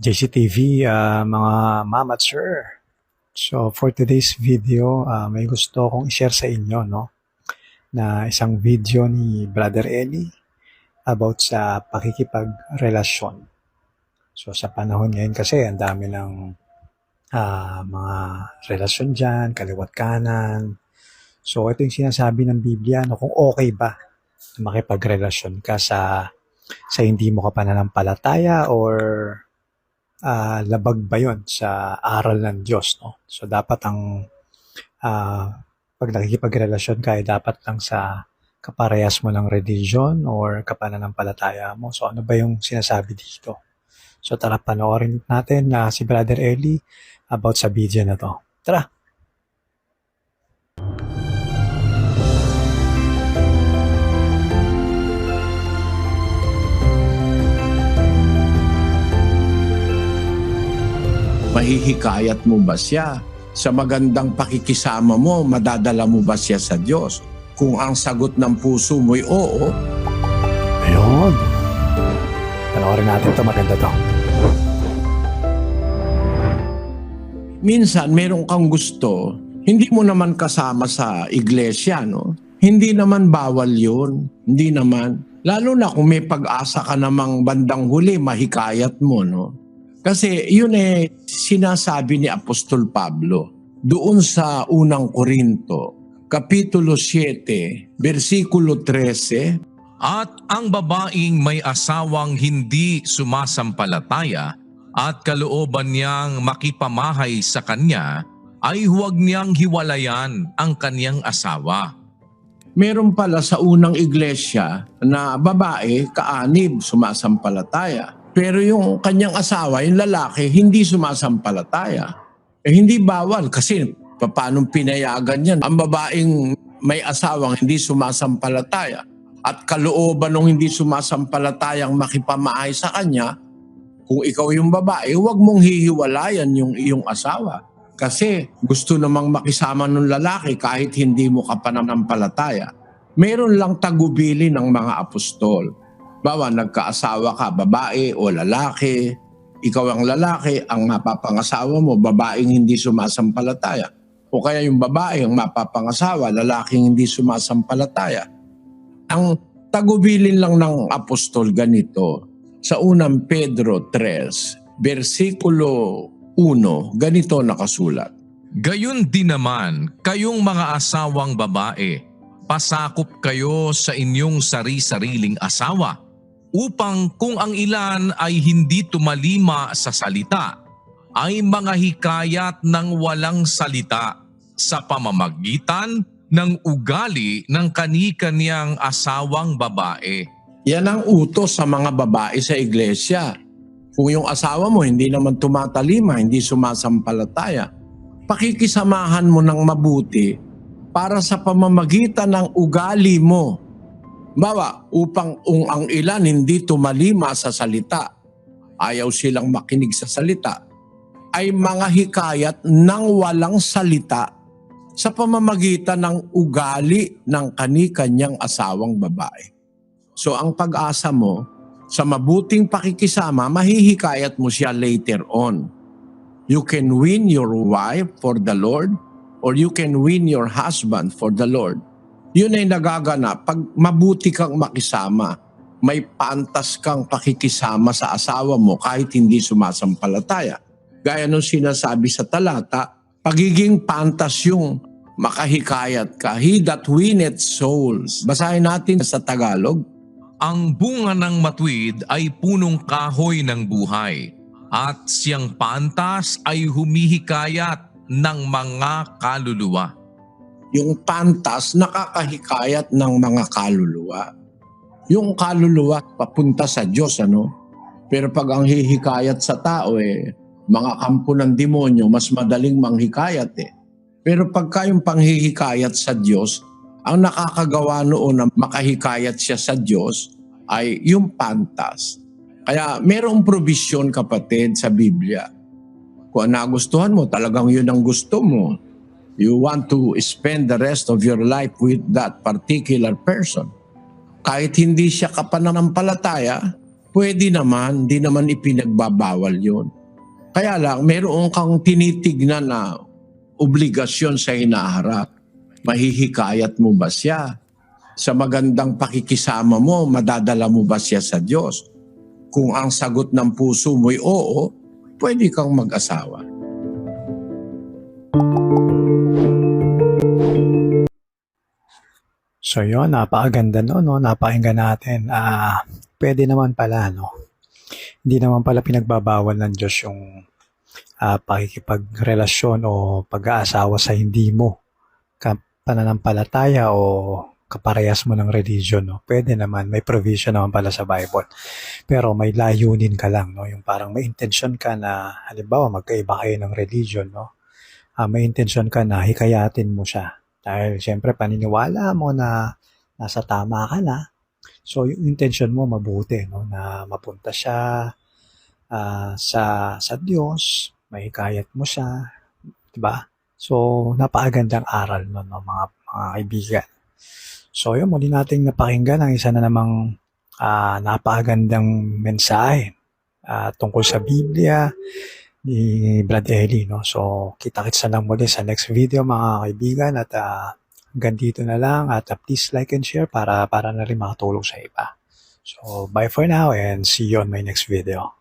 JCTV, mga ma'am at sir. So for today's video, may gusto akong i-share sa inyo, no? Na isang video ni Brother Eli about sa pakikipagrelasyon. So sa panahon ngayon kasi, ang dami ng mga relasyon dyan, kaliwat kanan. So ito yung sinasabi ng Biblia, no? Kung okay ba na makipagrelasyon ka sa hindi mo kapananampalataya or labag ba yun sa aral ng Diyos, no? So dapat ang pag nakikipagrelasyon ka ay dapat lang sa kaparehas mo ng religion or kapananampalataya mo. So ano ba yung sinasabi dito? So tara, panoorin natin na si Brother Eli about sa video na to. Tara! Mahihikayat mo ba siya? Sa magandang pakikisama mo, madadala mo ba siya sa Diyos? Kung ang sagot ng puso mo'y oo, Ayun! Panoorin natin to, maganda to. minsan meron kang gusto, hindi mo naman kasama sa iglesia, no? Hindi naman bawal yun. Hindi naman. Lalo na kung may pag-asa ka namang bandang huli, mahikayat mo, no? Kasi yun sinasabi ni Apostol Pablo doon sa unang Korinto, Kapitulo 7, versikulo 13. At ang babaeng may asawang hindi sumasampalataya at kalooban niyang makipamahay sa kanya, ay huwag niyang hiwalayan ang kaniyang asawa. Meron pala sa unang iglesia na babae, kaanib, sumasampalataya. Pero yung kanyang asawa, yung lalaki, hindi sumasampalataya. Hindi bawal kasi paano pinayagan yan? Ang babaeng may asawang hindi sumasampalataya at kalooban ng hindi sumasampalatayang makipamahay sa kanya, kung ikaw yung babae, huwag mong hihiwalayan yung iyong asawa. Kasi gusto namang makisama ng lalaki kahit hindi mo kapananampalataya. Meron lang tagubili ng mga apostol. Bawa, nagkaasawa ka, babae o lalaki. Ikaw ang lalaki, ang mapapangasawa mo, babaeng hindi sumasampalataya. O kaya yung babae ang mapapangasawa, lalaking hindi sumasampalataya. Ang tagubilin lang ng apostol ganito, sa unang Pedro 3, versikulo 1, ganito nakasulat. Gayon din naman, kayong mga asawang babae, pasakop kayo sa inyong sari-sariling asawa, upang kung ang ilan ay hindi tumalima sa salita, ay mga hikayat ng walang salita sa pamamagitan ng ugali ng kani-kaniyang asawang babae. Yan ang utos sa mga babae sa iglesia. Kung yung asawa mo hindi naman tumatalima, hindi sumasampalataya, pakikisamahan mo ng mabuti para sa pamamagitan ng ugali mo. Bawa, upang ang ilan hindi tumalima sa salita, ayaw silang makinig sa salita, ay mga hikayat ng walang salita sa pamamagitan ng ugali ng kani-kanyang asawang babae. So ang pag-asa mo, sa mabuting pakikisama, mahihikayat mo siya later on. You can win your wife for the Lord or you can win your husband for the Lord. Yun ay nagaganap pag mabuti kang makisama. May pantas kang pakikisama sa asawa mo kahit hindi sumasampalataya. Gaya nung sinasabi sa talata, pagiging pantas yung makahikayat ka. He that winneth souls. Basahin natin sa Tagalog. Ang bunga ng matuwid ay punong kahoy ng buhay, at siyang pantas ay humihikayat ng mga kaluluwa. Yung pantas nakakahikayat ng mga kaluluwa. Yung kaluluwa papunta sa Diyos, ano? Pero pag ang hihikayat sa tao, mga kampo ng demonyo, mas madaling manghikayat Pero pagka yung panghihikayat sa Diyos, ang nakakagawa noon na makahikayat siya sa Diyos ay yung pantas. Kaya merong provision, kapatid, sa Biblia. Kung nagustuhan mo, talagang yun ang gusto mo. You want to spend the rest of your life with that particular person. Kahit hindi siya kapananampalataya, pwede naman, di naman ipinagbabawal yun. Kaya lang, meron kang tinitignan na obligasyon sa hinaharap. Mahihikayat mo ba siya? Sa magandang pakikisama mo, madadala mo ba siya sa Diyos? Kung ang sagot ng puso mo'y oo, pwede kang mag-asawa. So yun, napakaganda no, no? Napakinggan natin. Pwede naman pala, no? Hindi naman pala pinagbabawal ng Diyos yung pakikipagrelasyon o pag-aasawa sa hindi mo pananampalataya o kaparehas mo ng religion, no? Pwede naman, may provision naman pala sa Bible. Pero may layunin ka lang, no? Yung parang may intention ka na, halimbawa, magkaiba kayo ng religion, no? May intention ka na hikayatin mo siya. Dahil siyempre paniniwala mo na nasa tama ka na. So yung intention mo mabuti, no? Na mapunta siya sa Diyos, mahikayat mo siya, 'di ba? So napakagandang aral no, no mga kaibigan. So yun, muli nating napakinggan ang isa na namang napakagandang mensahe tungkol sa Biblia ni Brad Eli, no? So, kita-kits na lang muli sa next video mga kaibigan at hanggang dito na lang at please like and share para na rin makatulong sa iba. So, bye for now and see you on my next video.